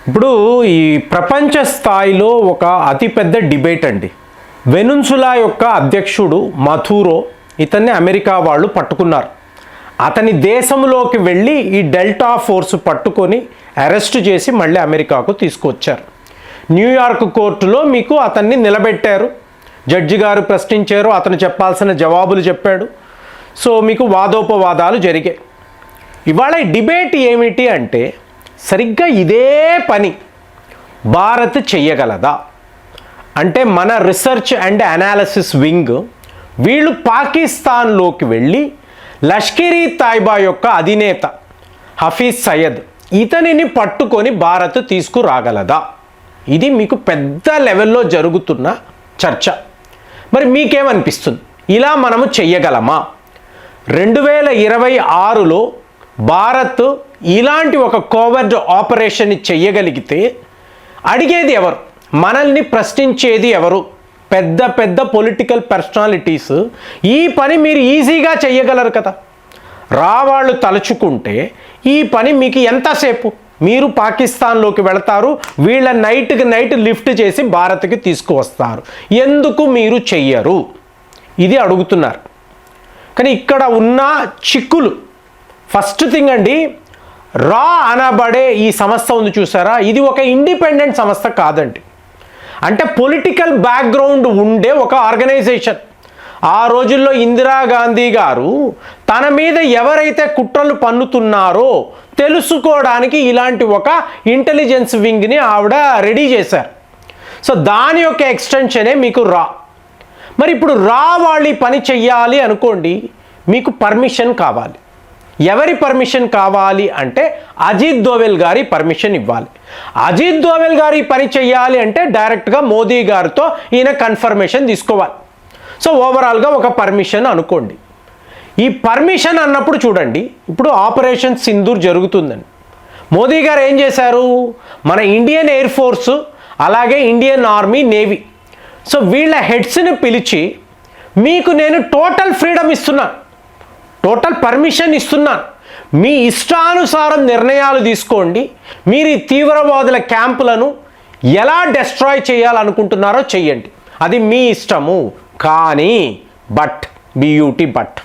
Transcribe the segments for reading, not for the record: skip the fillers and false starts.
ఇప్పుడు ఈ ప్రపంచ స్థాయిలో ఒక అతిపెద్ద డిబేట్ అండి. వెనున్సులా యొక్క అధ్యక్షుడు మథూరో, ఇతన్ని అమెరికా వాళ్ళు పట్టుకున్నారు. అతని దేశంలోకి వెళ్ళి ఈ డెల్టా ఫోర్స్ పట్టుకొని అరెస్ట్ చేసి మళ్ళీ అమెరికాకు తీసుకొచ్చారు. న్యూయార్క్ కోర్టులో మీకు అతన్ని నిలబెట్టారు. జడ్జి గారు ప్రశ్నించారు, అతను చెప్పాల్సిన జవాబులు చెప్పాడు. సో మీకు వాదోపవాదాలు జరిగాయి. ఇవాళ ఈ డిబేట్ ఏమిటి అంటే, సరిగ్గా ఇదే పని భారత్ చెయ్యగలదా అంటే, మన రీసెర్చ్ అండ్ అనాలిసిస్ వింగ్ వీళ్ళు పాకిస్తాన్లోకి వెళ్ళి లష్కర్-ఈ తైబా యొక్క అధినేత హఫీజ్ సయ్యద్ ఇతనిని పట్టుకొని భారత్ తీసుకురాగలదా? ఇది మీకు పెద్ద లెవెల్లో జరుగుతున్న చర్చ. మరి మీకేమనిపిస్తుంది, ఇలా మనము చెయ్యగలమా? 2026లో భారత్ ఇలాంటి ఒక కోవర్ట్ ఆపరేషన్ని చెయ్యగలిగితే అడిగేది ఎవరు? మనల్ని ప్రశ్నించేది ఎవరు? పెద్ద పెద్ద పొలిటికల్ పర్సనాలిటీస్. ఈ పని మీరు ఈజీగా చెయ్యగలరు కదా. రావాళ్ళు తలుచుకుంటే ఈ పని మీకు ఎంతసేపు? మీరు పాకిస్తాన్లోకి వెళతారు, వీళ్ళ నైట్కి నైట్ లిఫ్ట్ చేసి భారత్కి తీసుకువస్తారు. ఎందుకు మీరు చెయ్యరు? ఇది అడుగుతున్నారు. కానీ ఇక్కడ ఉన్న చిక్కులు, ఫస్ట్ థింగ్ అండి, రా అనబడే ఈ సంస్థ ఉంది చూసారా, ఇది ఒక ఇండిపెండెంట్ సంస్థ కాదండి. అంటే పొలిటికల్ బ్యాక్గ్రౌండ్ ఉండే ఒక ఆర్గనైజేషన్. ఆ రోజుల్లో ఇందిరాగాంధీ గారు తన మీద ఎవరైతే కుట్రలు పన్నుతున్నారో తెలుసుకోవడానికి ఇలాంటి ఒక ఇంటెలిజెన్స్ వింగ్ని ఆవిడ రెడీ చేశారు. సో దాని యొక్క ఎక్స్టెన్షనే మీకు రా. మరి ఇప్పుడు రా వాళ్ళు ఈ పని చెయ్యాలి అనుకోండి, మీకు పర్మిషన్ కావాలి. ఎవరి పర్మిషన్ కావాలి అంటే, అజిత్ దోవెల్ గారి పర్మిషన్ ఇవ్వాలి. అజిత్ దోవెల్ గారి పని చెయ్యాలి అంటే డైరెక్ట్గా మోదీ గారితో ఈయన కన్ఫర్మేషన్ తీసుకోవాలి. సో ఓవరాల్గా ఒక పర్మిషన్ అనుకోండి. ఈ పర్మిషన్ అన్నప్పుడు చూడండి, ఇప్పుడు ఆపరేషన్ సింధూర్ జరుగుతుందండి. మోదీ గారు ఏం చేశారు, మన ఇండియన్ ఎయిర్ ఫోర్సు అలాగే ఇండియన్ ఆర్మీ, నేవీ, సో వీళ్ళ హెడ్స్ని పిలిచి, మీకు నేను టోటల్ ఫ్రీడమ్ ఇస్తున్నాను, టోటల్ పర్మిషన్ ఇస్తున్నాను, మీ ఇష్టానుసారం నిర్ణయాలు తీసుకోండి, మీరు ఈ తీవ్రవాదుల క్యాంపులను ఎలా డెస్ట్రాయ్ చేయాలనుకుంటున్నారో చెయ్యండి, అది మీ ఇష్టము. కానీ బ్యూటీ బట్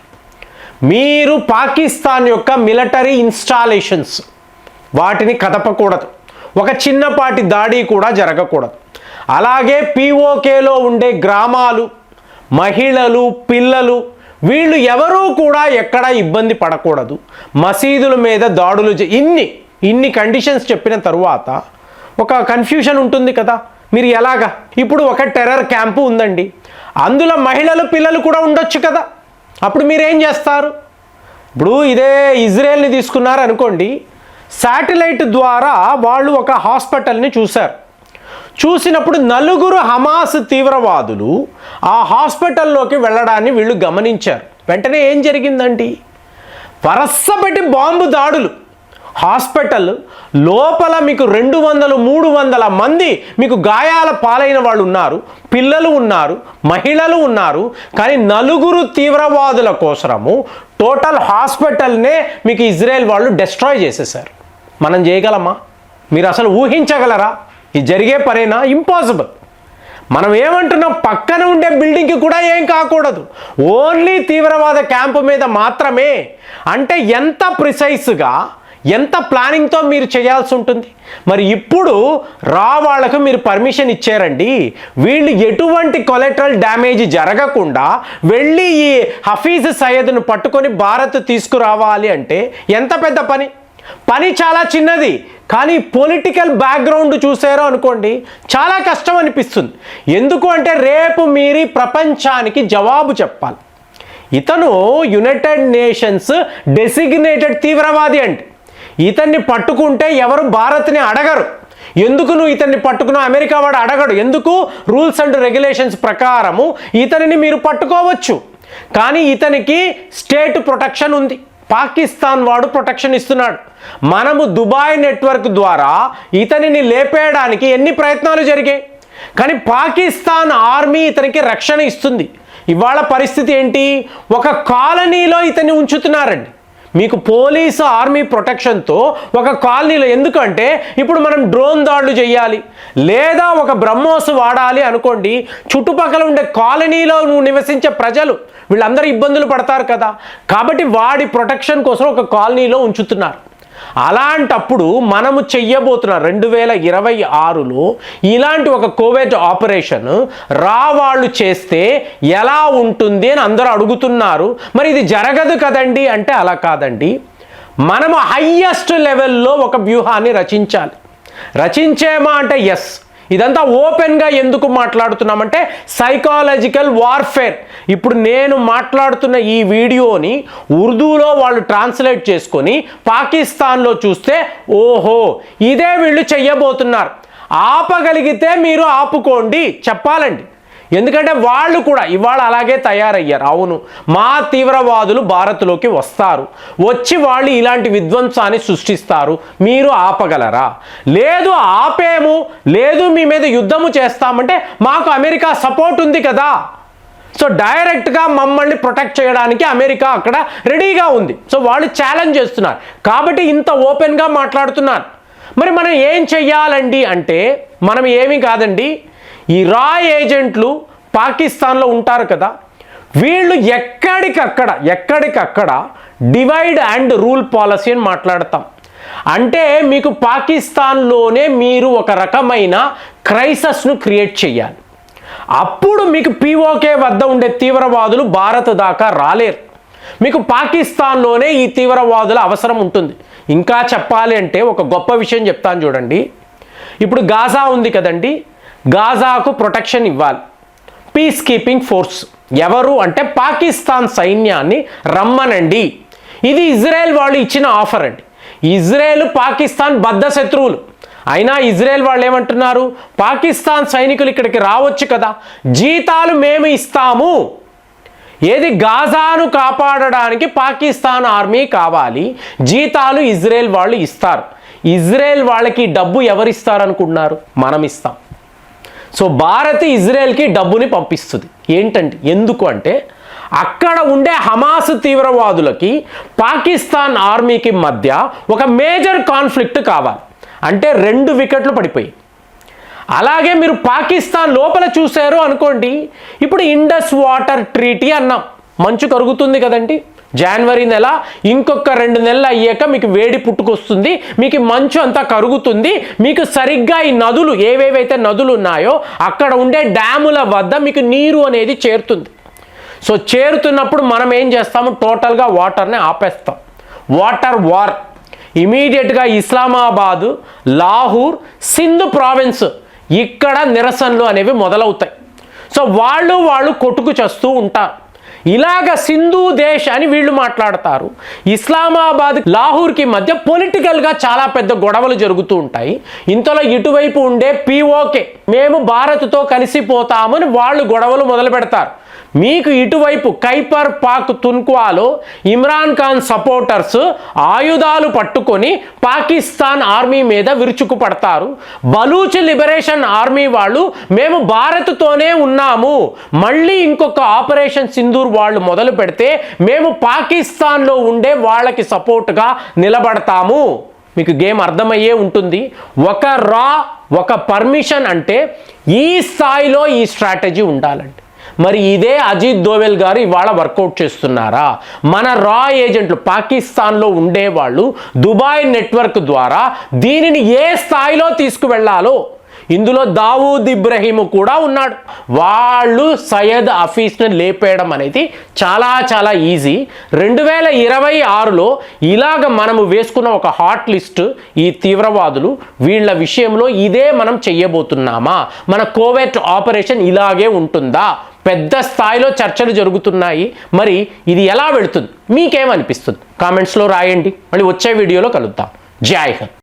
మీరు పాకిస్తాన్ యొక్క మిలిటరీ ఇన్స్టాలేషన్స్ వాటిని కదపకూడదు. ఒక చిన్నపాటి దాడి కూడా జరగకూడదు. అలాగే పిఓకేలో ఉండే గ్రామాలు, మహిళలు, పిల్లలు, వీళ్ళు ఎవరూ కూడా ఎక్కడ ఇబ్బంది పడకూడదు. మసీదుల మీద దాడులు ఇన్ని కండిషన్స్ చెప్పిన తరువాత ఒక కన్ఫ్యూషన్ ఉంటుంది కదా, మీరు ఎలాగా? ఇప్పుడు ఒక టెర్రర్ క్యాంపు ఉందండి, అందులో మహిళలు, పిల్లలు కూడా ఉండొచ్చు కదా. అప్పుడు మీరేం చేస్తారు? ఇప్పుడు ఇదే ఇజ్రాయెల్ని తీసుకున్నారు అనుకోండి, శాటిలైట్ ద్వారా వాళ్ళు ఒక హాస్పిటల్ని చూశారు. చూసినప్పుడు 4 హమాస్ తీవ్రవాదులు ఆ హాస్పిటల్లోకి వెళ్ళడాన్ని వీళ్ళు గమనించారు. వెంటనే ఏం జరిగిందండి, వరసపెట్టి బాంబు దాడులు. హాస్పిటల్ లోపల మీకు 200-300 మంది మీకు గాయాల పాలైన వాళ్ళు ఉన్నారు, పిల్లలు ఉన్నారు, మహిళలు ఉన్నారు. కానీ 4 తీవ్రవాదుల కోసము టోటల్ హాస్పిటల్నే మీకు ఇజ్రాయెల్ వాళ్ళు డెస్ట్రాయ్ చేసేసారు. మనం చేయగలమా? మీరు అసలు ఊహించగలరా? ఇది జరిగే పనేనా? ఇంపాసిబుల్. మనం ఏమంటున్నాం, పక్కన ఉండే బిల్డింగ్కి కూడా ఏం కాకూడదు, ఓన్లీ తీవ్రవాద క్యాంపు మీద మాత్రమే. అంటే ఎంత ప్రిసైజ్గా, ఎంత ప్లానింగ్తో మీరు చేయాల్సి ఉంటుంది. మరి ఇప్పుడు రా వాళ్ళకు మీరు పర్మిషన్ ఇచ్చారండి, వీళ్ళు ఎటువంటి కొలెటరల్ డ్యామేజ్ జరగకుండా వెళ్ళి ఈ హఫీజ్ సయ్యద్ను పట్టుకొని భారత్ తీసుకురావాలి అంటే ఎంత పెద్ద పని. పని చాలా చిన్నది, కానీ పొలిటికల్ బ్యాక్గ్రౌండ్ చూసారో అనుకోండి, చాలా కష్టం అనిపిస్తుంది. ఎందుకు అంటే రేపు మీరు ప్రపంచానికి జవాబు చెప్పాలి. ఇతను యునైటెడ్ నేషన్స్ డెసిగ్నేటెడ్ తీవ్రవాది అంటే, ఇతన్ని పట్టుకుంటే ఎవరు భారత్ని అడగరు. ఎందుకు నువ్వు ఇతన్ని పట్టుకున్నావు? అమెరికా వాడు అడగడు. ఎందుకు? రూల్స్ అండ్ రెగ్యులేషన్స్ ప్రకారము ఇతనిని మీరు పట్టుకోవచ్చు. కానీ ఇతనికి స్టేట్ ప్రొటెక్షన్ ఉంది, పాకిస్తాన్ వాడు ప్రొటెక్షన్ ఇస్తున్నాడు. మనము దుబాయ్ నెట్వర్క్ ద్వారా ఇతనిని లేపేయడానికి ఎన్ని ప్రయత్నాలు జరిగాయి, కానీ పాకిస్తాన్ ఆర్మీ ఇతనికి రక్షణ ఇస్తుంది. ఇవాళ పరిస్థితి ఏంటి, ఒక కాలనీలో ఇతన్ని ఉంచుతున్నారండి. మీకు పోలీసు ఆర్మీ ప్రొటెక్షన్తో ఒక కాలనీలో, ఎందుకంటే ఇప్పుడు మనం డ్రోన్ దాడులు చేయాలి లేదా ఒక బ్రహ్మోస్ వాడాలి అనుకోండి, చుట్టుపక్కల ఉండే కాలనీలో నివసించే ప్రజలు వీళ్ళందరూ ఇబ్బందులు పడతారు కదా. కాబట్టి వాడి ప్రొటెక్షన్ కోసం ఒక కాలనీలో ఉంచుతున్నారు. అలాంటప్పుడు మనము చెయ్యబోతున్న 2026లో ఇలాంటి ఒక కోవిడ్ ఆపరేషన్ వాళ్ళు చేస్తే ఎలా ఉంటుంది అని అందరూ అడుగుతున్నారు. మరి ఇది జరగదు కదండి అంటే అలా కాదండి. మనము హయ్యెస్ట్ లెవెల్లో ఒక వ్యూహాన్ని రచించేమా అంటే ఎస్. ఇదంతా ఓపెన్గా ఎందుకు మాట్లాడుతున్నామంటే సైకాలజికల్ వార్ఫేర్. ఇప్పుడు నేను మాట్లాడుతున్న ఈ వీడియోని ఉర్దూలో వాళ్ళు ట్రాన్స్లేట్ చేసుకొని పాకిస్తాన్లో చూస్తే ఓహో ఇదే వీళ్ళు చెయ్యబోతున్నారు. ఆపగలిగితే మీరు ఆపుకోండి చెప్పాలండి. ఎందుకంటే వాళ్ళు కూడా ఇవాళ అలాగే తయారయ్యారు. అవును, మా తీవ్రవాదులు భారత్లోకి వస్తారు, వచ్చి వాళ్ళు ఇలాంటి విధ్వంసాన్ని సృష్టిస్తారు, మీరు ఆపగలరా? లేదు ఆపేము, లేదు మీ మీద యుద్ధము చేస్తామంటే మాకు అమెరికా సపోర్ట్ ఉంది కదా. సో డైరెక్ట్గా మమ్మల్ని ప్రొటెక్ట్ చేయడానికి అమెరికా అక్కడ రెడీగా ఉంది. సో వాళ్ళు ఛాలెంజ్ చేస్తున్నారు కాబట్టి ఇంత ఓపెన్గా మాట్లాడుతున్నారు. మరి మనం ఏం చెయ్యాలండి అంటే మనం ఏమీ కాదండి, ఈ రా ఏజెంట్లు పాకిస్తాన్లో ఉంటారు కదా, వీళ్ళు ఎక్కడికక్కడ డివైడ్ అండ్ రూల్ పాలసీ అని మాట్లాడతాం. అంటే మీకు పాకిస్తాన్లోనే మీరు ఒక రకమైన క్రైసిస్ను క్రియేట్ చేయాలి. అప్పుడు మీకు పిఓకే వద్ద ఉండే తీవ్రవాదులు భారత్ దాకా రాలేరు. మీకు పాకిస్తాన్లోనే ఈ తీవ్రవాదుల అవసరం ఉంటుంది. ఇంకా చెప్పాలి అంటే ఒక గొప్ప విషయం చెప్తాను చూడండి. ఇప్పుడు గాజా ఉంది కదండి, గాజాకు ప్రొటెక్షన్ ఇవ్వాలి పీస్ కీపింగ్ ఫోర్స్. ఎవరు అంటే పాకిస్తాన్ సైన్యాన్ని రమ్మనండి. ఇది ఇజ్రాయెల్ వాళ్ళు ఇచ్చిన ఆఫర్ అండి. ఇజ్రాయెల్ పాకిస్తాన్ బద్ధ శత్రువులు అయినా ఇజ్రాయెల్ వాళ్ళు ఏమంటున్నారు, పాకిస్తాన్ సైనికులు ఇక్కడికి రావచ్చు కదా, జీతాలు మేము ఇస్తాము. ఏది గాజాను కాపాడడానికి పాకిస్తాన్ ఆర్మీ కావాలి, జీతాలు ఇజ్రాయెల్ వాళ్ళు ఇస్తారు. ఇజ్రాయెల్ వాళ్ళకి డబ్బు ఎవరిస్తారు అనుకుంటున్నారు? మనం ఇస్తాం. సో భారత్ ఇజ్రాయెల్కి డబ్బుని పంపిస్తుంది. ఏంటంటే ఎందుకు అంటే అక్కడ ఉండే హమాస్ తీవ్రవాదులకి పాకిస్తాన్ ఆర్మీకి మధ్య ఒక మేజర్ కాన్ఫ్లిక్ట్ కావాలి. అంటే 2 వికెట్లు పడిపోయి. అలాగే మీరు పాకిస్తాన్ లోపల చూశారు అనుకోండి, ఇప్పుడు ఇండస్ వాటర్ ట్రీటీ అన్నాం, మంచు కరుగుతుంది కదండి. జనవరి నెల ఇంకొక 2 నెలలు అయ్యాక మీకు వేడి పుట్టుకొస్తుంది, మీకు మంచు అంతా కరుగుతుంది, మీకు సరిగ్గా ఈ నదులు ఏవేవైతే నదులు ఉన్నాయో అక్కడ ఉండే డ్యాముల వద్ద మీకు నీరు అనేది చేరుతుంది. సో చేరుతున్నప్పుడు మనం ఏం చేస్తాము, టోటల్గా వాటర్ని ఆపేస్తాం. Water war. ఇమీడియట్గా ఇస్లామాబాదు, లాహూర్, సింధ్ ప్రావిన్స్ ఇక్కడ నిరసనలు అనేవి మొదలవుతాయి. సో వాళ్ళు కొట్టుకు చేస్తూ ఉంటారు. ఇలాగ సింధు దేశ్ అని వీళ్ళు మాట్లాడతారు. ఇస్లామాబాద్ లాహూర్కి మధ్య పొలిటికల్గా చాలా పెద్ద గొడవలు జరుగుతూ ఉంటాయి. ఇంతలో ఇటువైపు ఉండే పిఓకే మేము భారత్తో కలిసిపోతామని వాళ్ళు గొడవలు మొదలు పెడతారు. మీకు ఇటువైపు ఖైబర్ పఖ్తూన్ఖ్వాలో ఇమ్రాన్ ఖాన్ సపోర్టర్స్ ఆయుధాలు పట్టుకొని పాకిస్తాన్ ఆర్మీ మీద విరుచుకు పడతారు. బలూచ్ లిబరేషన్ ఆర్మీ వాళ్ళు మేము భారత్తోనే ఉన్నాము, మళ్ళీ ఇంకొక ఆపరేషన్ సింధూర్ వాళ్ళు మొదలు పెడితే మేము పాకిస్తాన్లో ఉండే వాళ్ళకి సపోర్ట్గా నిలబడతాము. మీకు గేమ్ అర్థమయ్యే ఉంటుంది. ఒక పర్మిషన్ అంటే ఈ స్థాయిలో ఈ స్ట్రాటజీ ఉండాలండి. మరి ఇదే అజిత్ దోవెల్ గారు ఇవాళ వర్కౌట్ చేస్తున్నారా? మన రా ఏజెంట్లు పాకిస్తాన్లో ఉండేవాళ్ళు దుబాయ్ నెట్వర్క్ ద్వారా దీనిని ఏ స్థాయిలో తీసుకువెళ్ళాలో, ఇందులో దావూద్ ఇబ్రహీం కూడా ఉన్నాడు. వాళ్ళు సయ్యద్ హఫీజ్ని లేపేయడం అనేది చాలా ఈజీ. 2026లో ఇలాగ మనము వేసుకున్న ఒక హాట్ లిస్ట్ ఈ తీవ్రవాదులు, వీళ్ళ విషయంలో ఇదే మనం చెయ్యబోతున్నామా? మన కోవిడ్ ఆపరేషన్ ఇలాగే ఉంటుందా? పెద్ద స్థాయిలో చర్చలు జరుగుతున్నాయి. మరి ఇది ఎలా వెళుతుంది? మీకేమనిపిస్తుంది? కామెంట్స్లో రాయండి. మళ్ళీ వచ్చే వీడియోలో కలుద్దాం. జై హింద్.